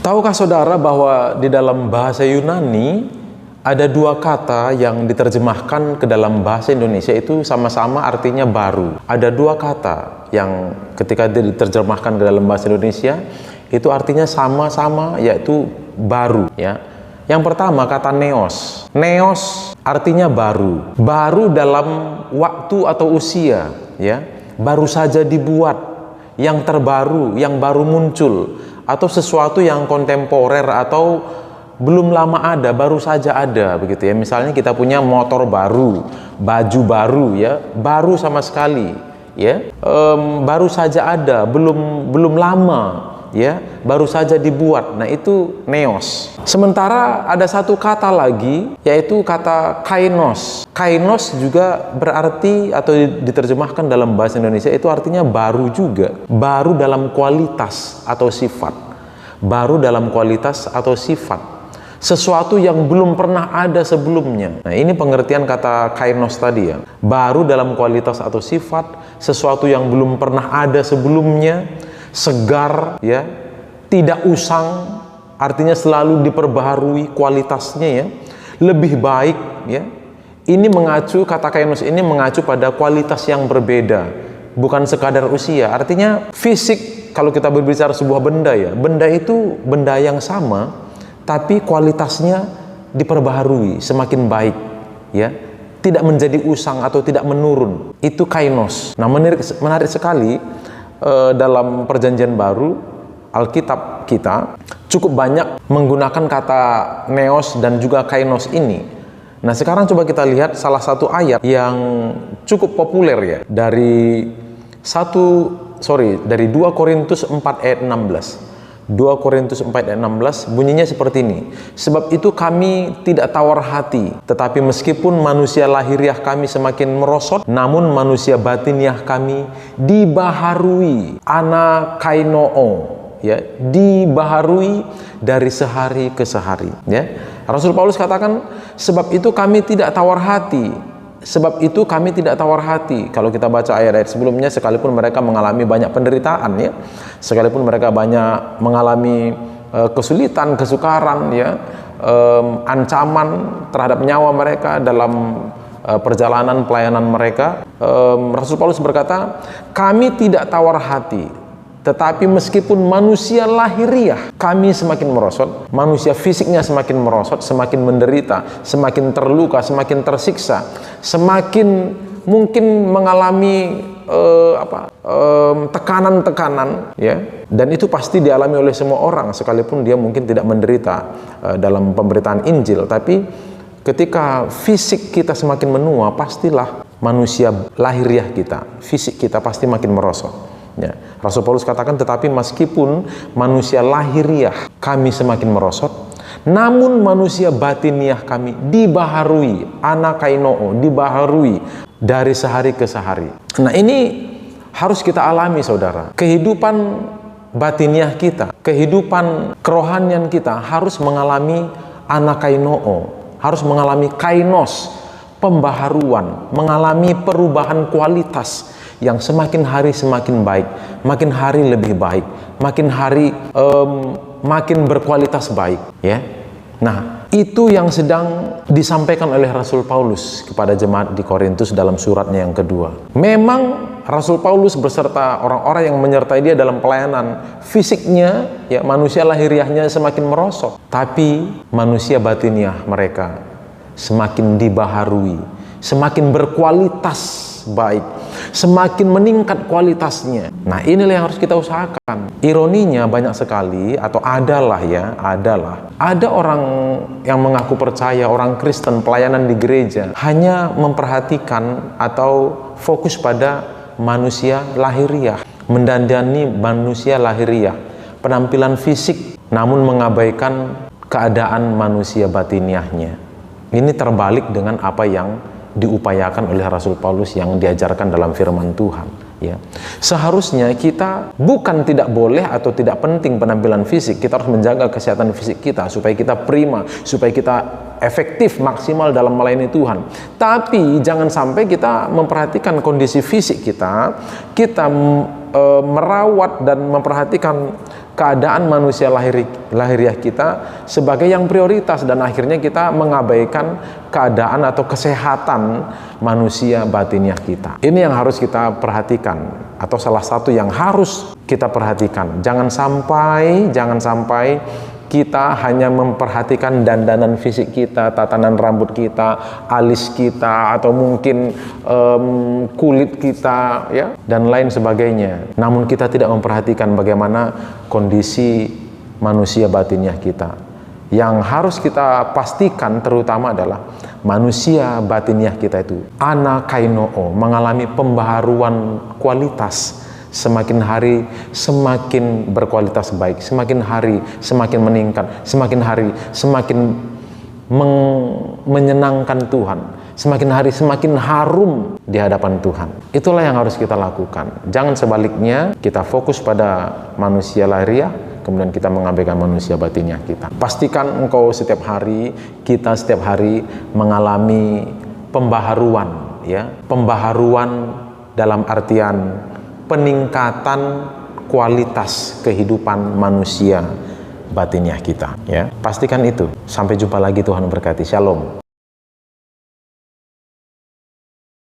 Tahukah saudara bahwa di dalam bahasa Yunani ada dua kata yang diterjemahkan ke dalam bahasa Indonesia itu sama-sama artinya baru. Ada dua kata yang ketika diterjemahkan ke dalam bahasa Indonesia itu artinya sama-sama, yaitu baru, ya. Yang pertama kata neos. Neos artinya baru. Baru dalam waktu atau usia, ya. Baru saja dibuat, yang terbaru, yang baru muncul, atau sesuatu yang kontemporer atau belum lama ada, baru saja ada, begitu ya. Misalnya kita punya motor baru, baju baru, ya, baru sama sekali, ya, baru saja ada, belum lama, ya, baru saja dibuat. Nah, itu neos. Sementara ada satu kata lagi, yaitu kata kainos. Kainos juga berarti atau diterjemahkan dalam bahasa Indonesia itu artinya baru juga, baru dalam kualitas atau sifat, baru dalam kualitas atau sifat, sesuatu yang belum pernah ada sebelumnya. Nah, ini pengertian kata kainos tadi, ya, baru dalam kualitas atau sifat, sesuatu yang belum pernah ada sebelumnya, segar, ya, tidak usang, artinya selalu diperbaharui kualitasnya, ya, lebih baik, ya. Ini mengacu, kata kainos ini mengacu pada kualitas yang berbeda, bukan sekadar usia. Artinya fisik, kalau kita berbicara sebuah benda, ya, benda itu benda yang sama, tapi kualitasnya diperbaharui semakin baik, ya, tidak menjadi usang atau tidak menurun. Itu kainos. Nah, menarik sekali, dalam Perjanjian Baru, Alkitab kita cukup banyak menggunakan kata neos dan juga kainos ini. Nah, sekarang coba kita lihat salah satu ayat yang cukup populer, ya, dari 2 Korintus 4 ayat 16. 2 Korintus 4 ayat 16 bunyinya seperti ini. Sebab itu kami tidak tawar hati, tetapi meskipun manusia lahiriah kami semakin merosot, namun manusia batiniah kami dibaharui, anakainoo, ya, dibaharui dari sehari ke sehari, ya. Rasul Paulus katakan, sebab itu kami tidak tawar hati. Sebab itu kami tidak tawar hati. Kalau kita baca ayat-ayat sebelumnya, sekalipun mereka mengalami banyak penderitaan, ya, sekalipun mereka banyak mengalami kesulitan, kesukaran, ya, ancaman terhadap nyawa mereka dalam perjalanan pelayanan mereka, Rasul Paulus berkata, kami tidak tawar hati, tetapi meskipun manusia lahiriah kami semakin merosot, manusia fisiknya semakin merosot, semakin menderita, semakin terluka, semakin tersiksa, semakin mungkin mengalami tekanan-tekanan, ya, dan itu pasti dialami oleh semua orang, sekalipun dia mungkin tidak menderita dalam pemberitaan Injil. Tapi ketika fisik kita semakin menua, pastilah manusia lahiriah kita, fisik kita pasti makin merosot, ya. Rasul Paulus katakan, tetapi meskipun manusia lahiriah kami semakin merosot, namun manusia batiniah kami dibaharui, anakainoo, dibaharui dari sehari ke sehari. Nah, ini harus kita alami, saudara. Kehidupan batiniah kita, kehidupan kerohanian kita harus mengalami anakainoo, harus mengalami kainos, pembaharuan, mengalami perubahan kualitas yang semakin hari semakin baik, makin hari lebih baik, makin hari makin berkualitas baik, ya. Nah, itu yang sedang disampaikan oleh Rasul Paulus kepada jemaat di Korintus dalam suratnya yang kedua. Memang Rasul Paulus beserta orang-orang yang menyertai dia dalam pelayanan, fisiknya, ya, manusia lahiriahnya semakin merosot, tapi manusia batiniah mereka semakin dibaharui, semakin berkualitas baik, semakin meningkat kualitasnya. Nah, inilah yang harus kita usahakan. Ironinya banyak sekali, atau ada orang yang mengaku percaya, orang Kristen, pelayanan di gereja, hanya memperhatikan atau fokus pada manusia lahiriah, mendandani manusia lahiriah, penampilan fisik, namun mengabaikan keadaan manusia batiniahnya. Ini terbalik dengan apa yang diupayakan oleh Rasul Paulus yang diajarkan dalam firman Tuhan, ya. Seharusnya kita bukan tidak boleh atau tidak penting penampilan fisik, kita harus menjaga kesehatan fisik kita supaya kita prima, supaya kita efektif, maksimal dalam melayani Tuhan. Tapi jangan sampai kita memperhatikan kondisi fisik kita merawat dan memperhatikan keadaan manusia lahiriah kita sebagai yang prioritas, dan akhirnya kita mengabaikan keadaan atau kesehatan manusia batiniah kita. Ini yang harus kita perhatikan, atau salah satu yang harus kita perhatikan. Jangan sampai kita hanya memperhatikan dandanan fisik kita, tatanan rambut kita, alis kita, atau mungkin kulit kita, ya, dan lain sebagainya. Namun kita tidak memperhatikan bagaimana kondisi manusia batiniah kita. Yang harus kita pastikan terutama adalah manusia batiniah kita itu anakainoo, mengalami pembaharuan kualitas. Semakin hari semakin berkualitas baik, semakin hari semakin meningkat, semakin hari semakin menyenangkan Tuhan, semakin hari semakin harum di hadapan Tuhan. Itulah yang harus kita lakukan. Jangan sebaliknya kita fokus pada manusia lahiriah, kemudian kita mengabaikan manusia batiniah kita. Pastikan kita setiap hari mengalami pembaharuan, ya, pembaharuan dalam artian peningkatan kualitas kehidupan manusia batiniah kita, ya. Pastikan itu. Sampai jumpa lagi, Tuhan memberkati. Shalom.